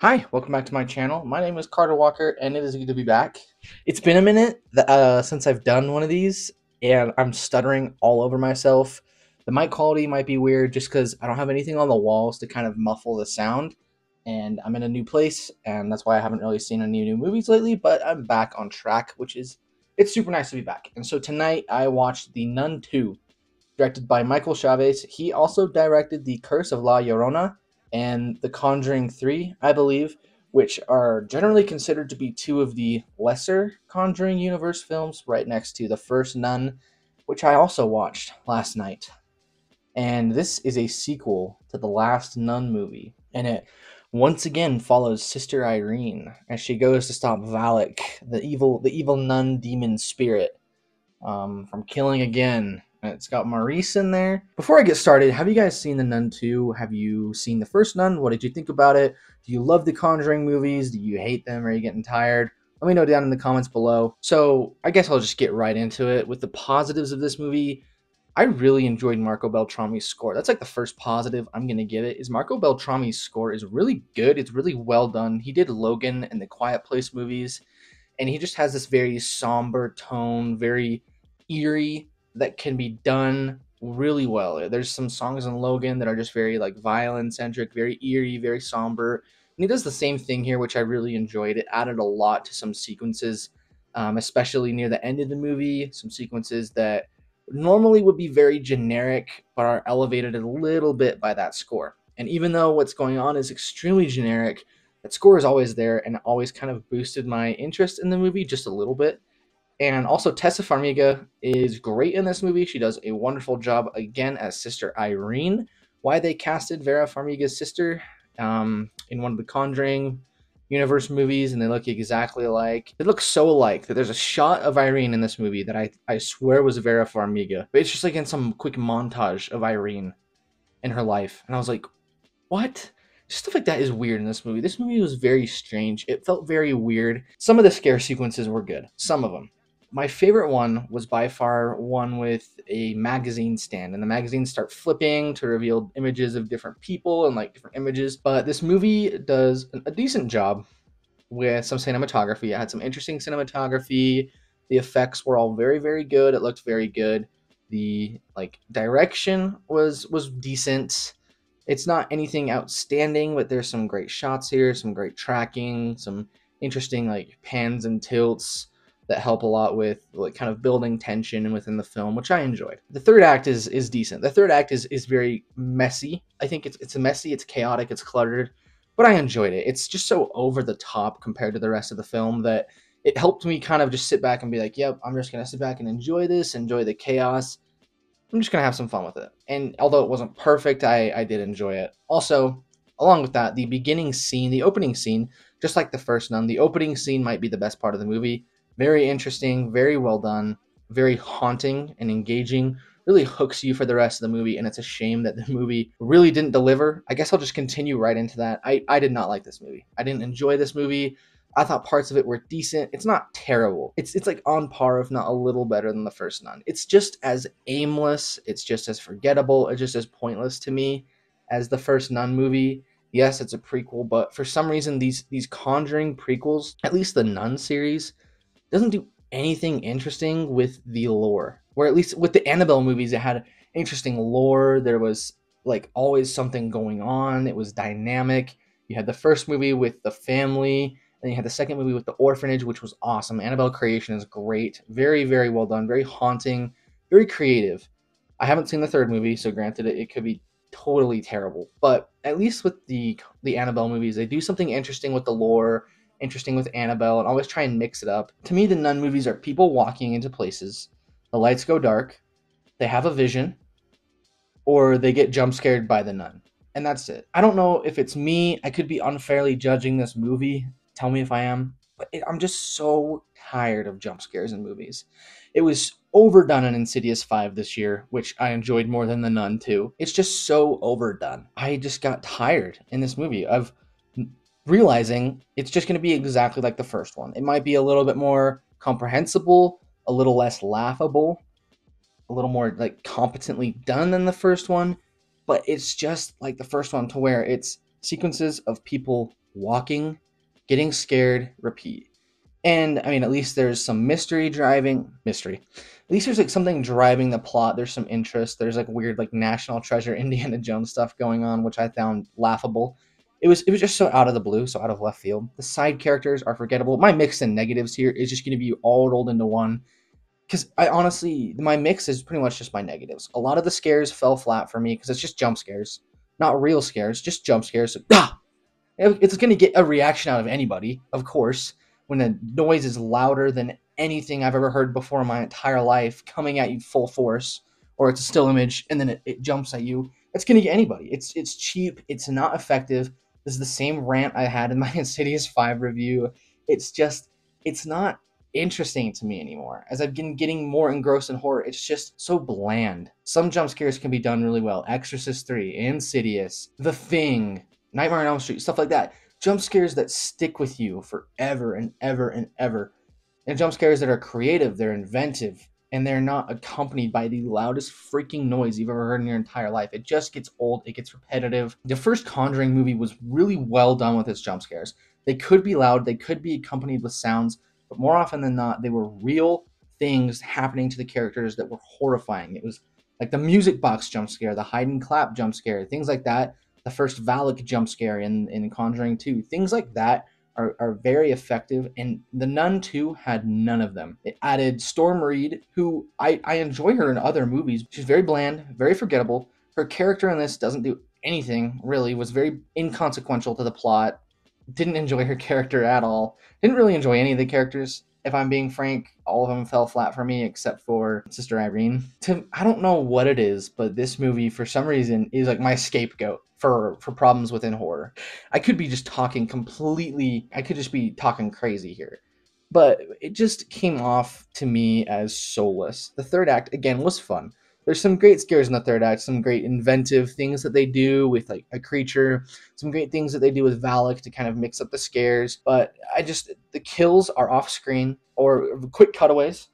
Hi, welcome back to my channel. My name is Carter Walker, and it is good to be back. It's been a minute since I've done one of these, and I'm stuttering all over myself. The mic quality might be weird just because I don't have anything on the walls to kind of muffle the sound, and I'm in a new place, and that's why I haven't really seen any new movies lately, but I'm back on track, it's super nice to be back. And so tonight I watched The Nun II, directed by Michael Chaves. He also directed The Curse of La Llorona and The Conjuring 3, I believe, which are generally considered to be two of the lesser Conjuring Universe films, right next to The First Nun, which I also watched last night. And this is a sequel to the last Nun movie, and it once again follows Sister Irene as she goes to stop Valak, the evil nun demon spirit, from killing again. And it's got Maurice in there. Before I get started, have you guys seen The Nun 2? Have you seen The First Nun? What did you think about it? Do you love the Conjuring movies? Do you hate them? Are you getting tired? Let me know down in the comments below. So I guess I'll just get right into it. With the positives of this movie, I really enjoyed Marco Beltrami's score. That's like the first positive I'm going to give it, is Marco Beltrami's score is really good. It's really well done. He did Logan and the Quiet Place movies, and he just has this very somber tone, very eerie, that can be done really well. There's some songs in Logan that are just very like violin centric, very eerie, very somber. And he does the same thing here, which I really enjoyed. It added a lot to some sequences, especially near the end of the movie. Some sequences that normally would be very generic, but are elevated a little bit by that score. And even though what's going on is extremely generic, that score is always there and always kind of boosted my interest in the movie just a little bit. And also, Taissa Farmiga is great in this movie. She does a wonderful job again as Sister Irene. Why they casted Vera Farmiga's sister in one of the Conjuring Universe movies, and they look exactly alike. They look so alike that there's a shot of Irene in this movie that I swear was Vera Farmiga. But it's just like in some quick montage of Irene in her life. And I was like, what? Just stuff like that is weird in this movie. This movie was very strange. It felt very weird. Some of the scare sequences were good. Some of them. My favorite one was by far one with a magazine stand, and the magazines start flipping to reveal images of different people and like different images. But this movie does a decent job with some cinematography. It had some interesting cinematography. The effects were all very, very good. It looked very good. The like direction was decent. It's not anything outstanding, but there's some great shots here, some great tracking, some interesting like pans and tilts that help a lot with like kind of building tension within the film, which I enjoyed. The third act is decent. The third act is very messy. I think it's messy, it's chaotic, it's cluttered, but I enjoyed it. It's just so over the top compared to the rest of the film that it helped me kind of just sit back and be like, yep, I'm just gonna sit back and enjoy this, enjoy the chaos. I'm just gonna have some fun with it. And although it wasn't perfect, I did enjoy it. Also, along with that, the beginning scene, the opening scene, just like the first Nun, the opening scene might be the best part of the movie. Very interesting, very well done, very haunting and engaging, really hooks you for the rest of the movie, and it's a shame that the movie really didn't deliver. I guess I'll just continue right into that. I did not like this movie. I didn't enjoy this movie. I thought parts of it were decent. It's not terrible. It's like on par, if not a little better than the first Nun. It's just as aimless, it's just as forgettable, it's just as pointless to me as the first Nun movie. Yes, it's a prequel, but for some reason these Conjuring prequels, at least the Nun series, doesn't do anything interesting with the lore. Where at least with the Annabelle movies, it had interesting lore. There was like always something going on. It was dynamic. You had the first movie with the family, and you had the second movie with the orphanage, which was awesome. Annabelle creation is great. Very, very well done. Very haunting. Very creative. I haven't seen the third movie, so granted, it could be totally terrible. But at least with the Annabelle movies, they do something interesting with the lore, interesting with Annabelle, and always try and mix it up. To me, the Nun movies are people walking into places, the lights go dark, they have a vision, or they get jump scared by the nun. And that's it. I don't know if it's me. I could be unfairly judging this movie. Tell me if I am. But I'm just so tired of jump scares in movies. It was overdone in Insidious 5 this year, which I enjoyed more than The Nun 2. It's just so overdone. I just got tired in this movie of realizing it's just going to be exactly like the first one. It might be a little bit more comprehensible, a little less laughable, a little more like competently done than the first one, but it's just like the first one, to where it's sequences of people walking, getting scared, repeat. And I mean, at least there's some mystery. At least there's like something driving the plot. There's some interest. There's like weird like National Treasure Indiana Jones stuff going on, which I found laughable. It was just so out of the blue, so out of left field. The side characters are forgettable. My mix and negatives here is just going to be all rolled into one. Because I honestly, my mix is pretty much just my negatives. A lot of the scares fell flat for me because it's just jump scares, not real scares, just jump scares. So, it's going to get a reaction out of anybody, of course, when the noise is louder than anything I've ever heard before in my entire life, coming at you full force, or it's a still image and then it jumps at you. It's going to get anybody. It's cheap. It's not effective. This is the same rant I had in my Insidious 5 review. It's not interesting to me anymore. As I've been getting more engrossed in horror, it's just so bland. Some jump scares can be done really well. Exorcist 3, Insidious, The Thing, Nightmare on Elm Street, stuff like that. Jump scares that stick with you forever and ever and ever. And jump scares that are creative, they're inventive, and they're not accompanied by the loudest freaking noise you've ever heard in your entire life. It just gets old, it gets repetitive. The first Conjuring movie was really well done with its jump scares. They could be loud, they could be accompanied with sounds, but more often than not, they were real things happening to the characters that were horrifying. It was like the music box jump scare, the hide and clap jump scare, things like that. The first Valak jump scare in Conjuring 2. Things like that are very effective, and the Nun 2 had none of them. It added Storm Reid, who I enjoy her in other movies. She's very bland, very forgettable. Her character in this doesn't do anything, really, was very inconsequential to the plot. Didn't enjoy her character at all. Didn't really enjoy any of the characters. If I'm being frank, all of them fell flat for me except for Sister Irene. I don't know what it is, but this movie, for some reason, is like my scapegoat for problems within horror. I could be just talking crazy here. But it just came off to me as soulless. The third act, again, was fun. There's some great scares in the third act, some great inventive things that they do with like a creature, some great things that they do with Valak to kind of mix up the scares. But the kills are off screen or quick cutaways,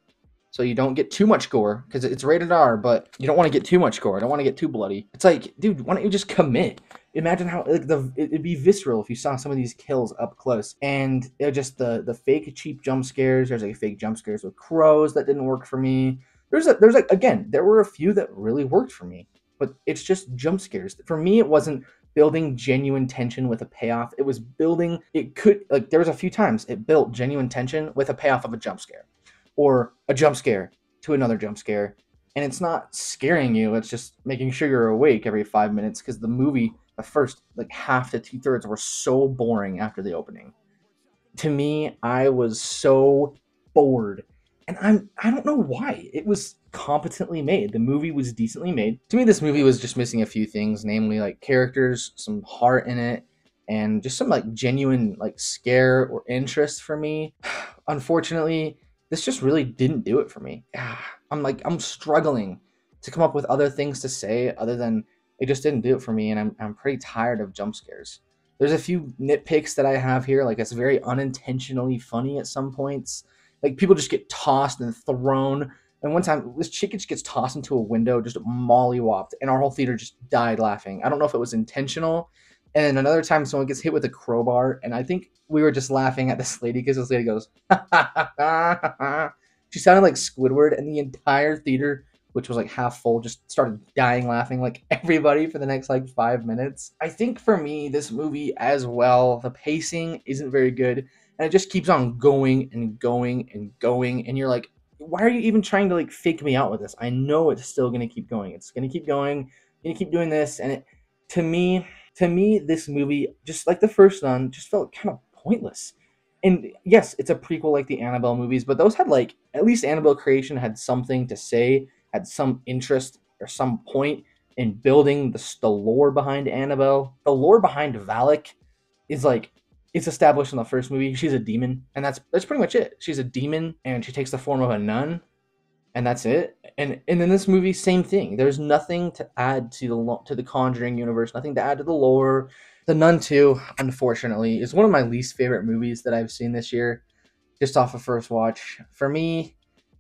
so you don't get too much gore, because it's rated R, but you don't want to get too much gore. I don't want to get too bloody. It's like, dude, why don't you just commit? Imagine how like it'd be visceral if you saw some of these kills up close. And just the fake cheap jump scares. There's like fake jump scares with crows that didn't work for me. There were a few that really worked for me, but it's just jump scares. For me, it wasn't building genuine tension with a payoff. It was building, there was a few times it built genuine tension with a payoff of a jump scare, or a jump scare to another jump scare. And it's not scaring you, it's just making sure you're awake every 5 minutes, because the movie, the first like half to 2/3 were so boring after the opening. To me, I was so bored. And I don't know why. It was competently made. The movie was decently made. To me, this movie was just missing a few things, namely like characters, some heart in it, and just some like genuine like scare or interest for me. Unfortunately, this just really didn't do it for me. I'm struggling to come up with other things to say other than it just didn't do it for me, and I'm pretty tired of jump scares. There's a few nitpicks that I have here, like it's very unintentionally funny at some points. Like people just get tossed and thrown. And one time, this chick just gets tossed into a window, just mollywopped, and our whole theater just died laughing. I don't know if it was intentional. And another time, someone gets hit with a crowbar, and I think we were just laughing at this lady because this lady goes, ha ha ha ha ha. She sounded like Squidward, and the entire theater, which was like half full, just started dying laughing, like everybody, for the next like 5 minutes. I think for me, this movie as well, the pacing isn't very good, and it just keeps on going and going and going, and you're like, why are you even trying to like fake me out with this? I know it's still gonna keep going. It's gonna keep going. You're gonna keep doing this, and to me, this movie, just like the first one, just felt kind of pointless. And yes, it's a prequel like the Annabelle movies, but those had like, at least Annabelle Creation had something to say, had some interest or some point in building the lore behind Annabelle. The lore behind Valak is like, it's established in the first movie. She's a demon, and that's pretty much it. She's a demon, and she takes the form of a nun, and that's it. And in this movie, same thing. There's nothing to add to the Conjuring universe, nothing to add to the lore. The Nun II, unfortunately, is one of my least favorite movies that I've seen this year, just off of first watch. For me,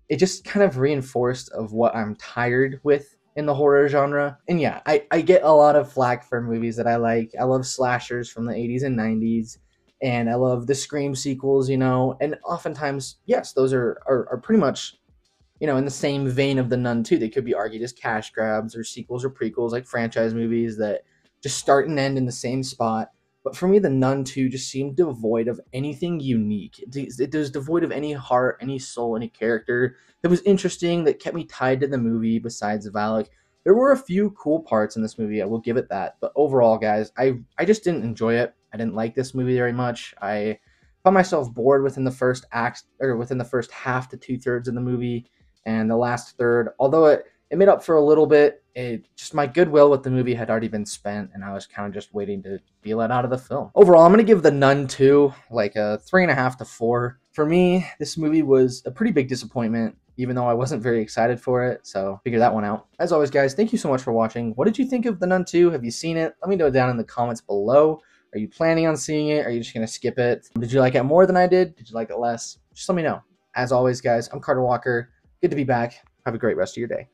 it just kind of reinforced of what I'm tired with in the horror genre. And yeah, I get a lot of flack for movies that I like. I love slashers from the 80s and 90s. and I love the Scream sequels, you know, and oftentimes, yes, those are pretty much, you know, in the same vein of the Nun 2. They could be argued as cash grabs or sequels or prequels, like franchise movies that just start and end in the same spot. But for me, the Nun 2 just seemed devoid of anything unique. It was devoid of any heart, any soul, any character that was interesting, that kept me tied to the movie besides Valak. There were a few cool parts in this movie, I will give it that. But overall, guys, I just didn't enjoy it. I didn't like this movie very much. I found myself bored within the first act, or within the first half to 2/3 of the movie, and the last third, although it made up for a little bit, it just, my goodwill with the movie had already been spent, and I was kind of just waiting to be let out of the film. Overall, I'm going to give the Nun 2 like a 3.5 to 4. For me, this movie was a pretty big disappointment, even though I wasn't very excited for it, so figure that one out. As always, guys, thank you so much for watching. What did you think of the Nun 2? Have you seen it? Let me know down in the comments below. Are you planning on seeing it? Are you just going to skip it? Did you like it more than I did? Did you like it less? Just let me know. As always, guys, I'm Carter Walker. Good to be back. Have a great rest of your day.